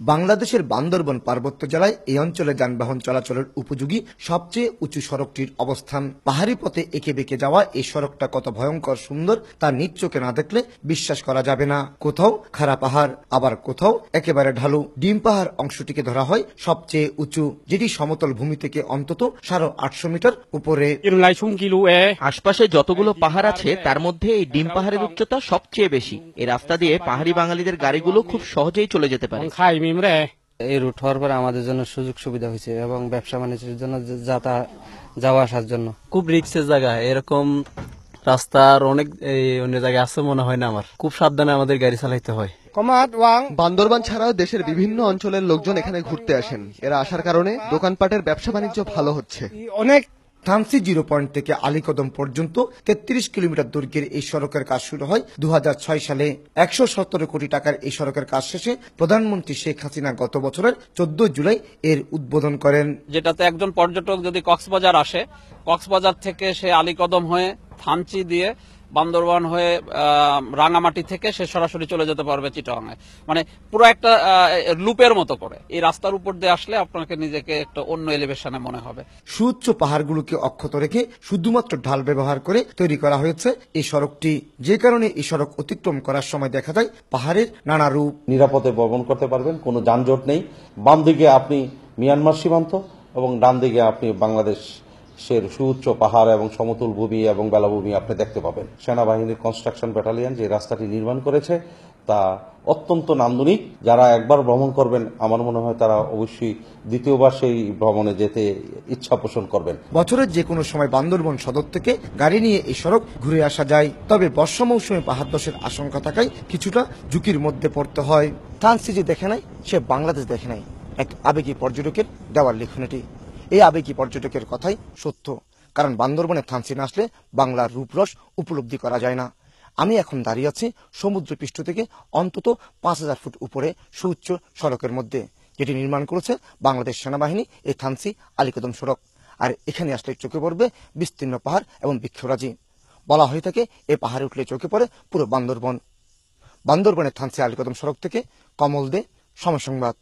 বাংলাদেশের বান্দরবন পার্বত্য জেলায় এই অঞ্চলে যানবাহন চলাচলের উপযোগী সবচেয়ে উঁচু সড়কটির অবস্থান। পাহাড়ি পথে এঁকে বেঁকে যাওয়া এই সড়কটা কত ভয়ঙ্কর সুন্দর তা নিজ চোখে না দেখলে বিশ্বাস করা যাবে না। কোথাও খাড়া পাহাড়, আবার কোথাও একেবারে ঢালু। ডিম পাহাড় অংশটিকে ধরা হয় সবচেয়ে উঁচু, যেটি সমতল ভূমি থেকে অন্তত 850 মিটার উপরে। আশপাশে যতগুলো পাহাড় আছে তার মধ্যে এই ডিম পাহাড়ের উচ্চতা সবচেয়ে বেশি। এই রাস্তা দিয়ে পাহাড়ি বাঙালিদের গাড়িগুলো খুব সহজেই চলে যেতে পারে। এই রুট হওয়ার পরে আমাদের জন্য সুযোগ সুবিধা হয়েছে এবং ব্যবসা বাণিজ্যের জন্য যাওয়া আসার জন্য খুব রিস্কের জায়গা। এরকম রাস্তার অনেক অন্য জায়গায় আছে মনে হয় না। আমার খুব সাবধানে আমাদের গাড়ি চালাইতে হয়। বান্দরবান ছাড়াও দেশের বিভিন্ন অঞ্চলের লোকজন এখানে ঘুরতে আসেন। এরা আসার কারণে দোকানপাটের ব্যবসা বাণিজ্য ভালো হচ্ছে। থানচি জিরো পয়েন্ট থেকে আলীকদম পর্যন্ত 33 কিলোমিটার দৈর্ঘ্যের এই সড়কের কাজ শুরু হয় 2006 সালে। 117 কোটি টাকার এই সড়কের কাজ শেষে প্রধানমন্ত্রী শেখ হাসিনা গত বছরের 14 জুলাই এর উদ্বোধন করেন। যেটাতে একজন পর্যটক যদি কক্সবাজার আসে, কক্সবাজার থেকে সে আলীকদম হয়ে থানচি দিয়ে বান্দরবান হয়ে রাঙামাটি থেকে সে সরাসরি চলে যেতে পারবে চিটাগাঙে। মানে পুরো একটা লুপের মতো করে এই রাস্তার উপর দিয়ে আসলে আপনাকে নিজেকে একটা অন্য এলিভেশনে মনে হবে। সুউচ্চ পাহাড়গুলোকে অক্ষত রেখে শুধুমাত্র ঢাল ব্যবহার করে তৈরি করা হয়েছে এই সড়কটি, যে কারণে এই সড়ক অতিক্রম করার সময় দেখা যায় পাহাড়ের নানা রূপ। নিরাপদে ভ্রমণ করতে পারবেন, কোনো যানজট নেই। বাম দিকে আপনি মিয়ানমার সীমান্ত এবং ডান দিকে আপনি বাংলাদেশ সুউচ্চ পাহাড় এবং সমতল ভূমি এবং বেলাভূমি আপনি দেখতে পাবেন। সেনাবাহিনীর কনস্ট্রাকশন ব্যাটালিয়ন যে রাস্তাটি নির্মাণ করেছে তা অত্যন্ত নান্দনিক। যারা একবার ভ্রমণ করবেন আমার মনে হয় তারা অবশ্যই দ্বিতীয়বার সেই ভ্রমণে যেতে ইচ্ছা পোষণ করবেন। বছরের যে কোনো সময় বান্দরবন সদর থেকে গাড়ি নিয়ে এই সড়ক ঘুরে আসা যায়, তবে বর্ষা মৌসুমে পাহাড় ধসের আশঙ্কা থাকায় কিছুটা ঝুঁকির মধ্যে পড়তে হয়। থানচি যে দেখে নাই সে বাংলাদেশ দেখে নাই, এক আবেগী পর্যটকের দেওয়ার লিখনটি। এই আবেগী পর্যটকের কথাই সত্য, কারণ বান্দরবনে থানচি না আসলে বাংলার রূপরস উপলব্ধি করা যায় না। আমি এখন দাঁড়িয়ে আছি সমুদ্রপৃষ্ঠ থেকে অন্তত 5000 ফুট উপরে সুউচ্চ সড়কের মধ্যে, যেটি নির্মাণ করেছে বাংলাদেশ সেনাবাহিনী এই থানচি আলীকদম সড়ক। আর এখানে আসলে চোখে পড়বে বিস্তীর্ণ পাহাড় এবং বৃক্ষরাজি। বলা হয়ে থাকে এই পাহাড়ে উঠলে চোখে পড়ে পুরো বান্দরবন। বান্দরবনের থানচি আলীকদম সড়ক থেকে কমল দে, সময় সংবাদ।